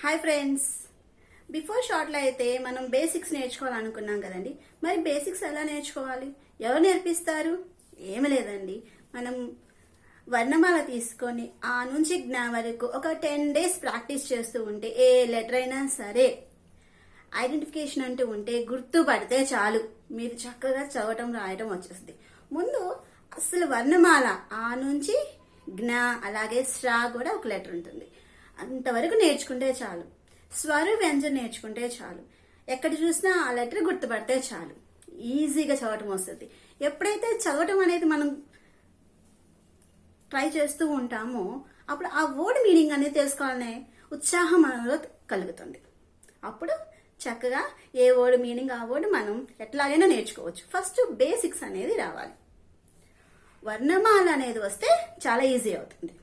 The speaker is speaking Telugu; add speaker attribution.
Speaker 1: హాయ్ ఫ్రెండ్స్, బిఫోర్ షార్ట్లో అయితే మనం బేసిక్స్ నేర్చుకోవాలనుకున్నాం కదండి. మరి బేసిక్స్ ఎలా నేర్చుకోవాలి, ఎవరు నేర్పిస్తారు? ఏమి లేదండి, మనం వర్ణమాల తీసుకొని ఆ నుంచి జ్ఞా వరకు ఒక 10 days ప్రాక్టీస్ చేస్తూ ఉంటే ఏ లెటర్ అయినా సరే ఐడెంటిఫికేషన్ అంటూ ఉంటే గుర్తుపడితే చాలు, మీరు చక్కగా చదవటం రాయటం వచ్చేస్తుంది. ముందు అసలు వర్ణమాల ఆ నుంచి జ్ఞా అలాగే శ్రా కూడా ఒక లెటర్ ఉంటుంది, అంతవరకు నేర్చుకుంటే చాలు. స్వర వ్యంజన నేర్చుకుంటే చాలు, ఎక్కడ చూసినా ఆ లెటర్ గుర్తుపడితే చాలు, ఈజీగా చదవటం వస్తుంది. ఎప్పుడైతే చదవటం అనేది మనం ట్రై చేస్తూ ఉంటామో అప్పుడు ఆ వర్డ్ మీనింగ్ అనేది తెలుసుకోవాలనే ఉత్సాహం మనలో కలుగుతుంది. అప్పుడు చక్కగా ఏ వర్డ్ మీనింగ్ ఆ వర్డ్ మనం ఎట్లాగైనా నేర్చుకోవచ్చు. ఫస్ట్ బేసిక్స్ అనేది రావాలి. వర్ణమాల అనేది వస్తే చాలా ఈజీ అవుతుంది.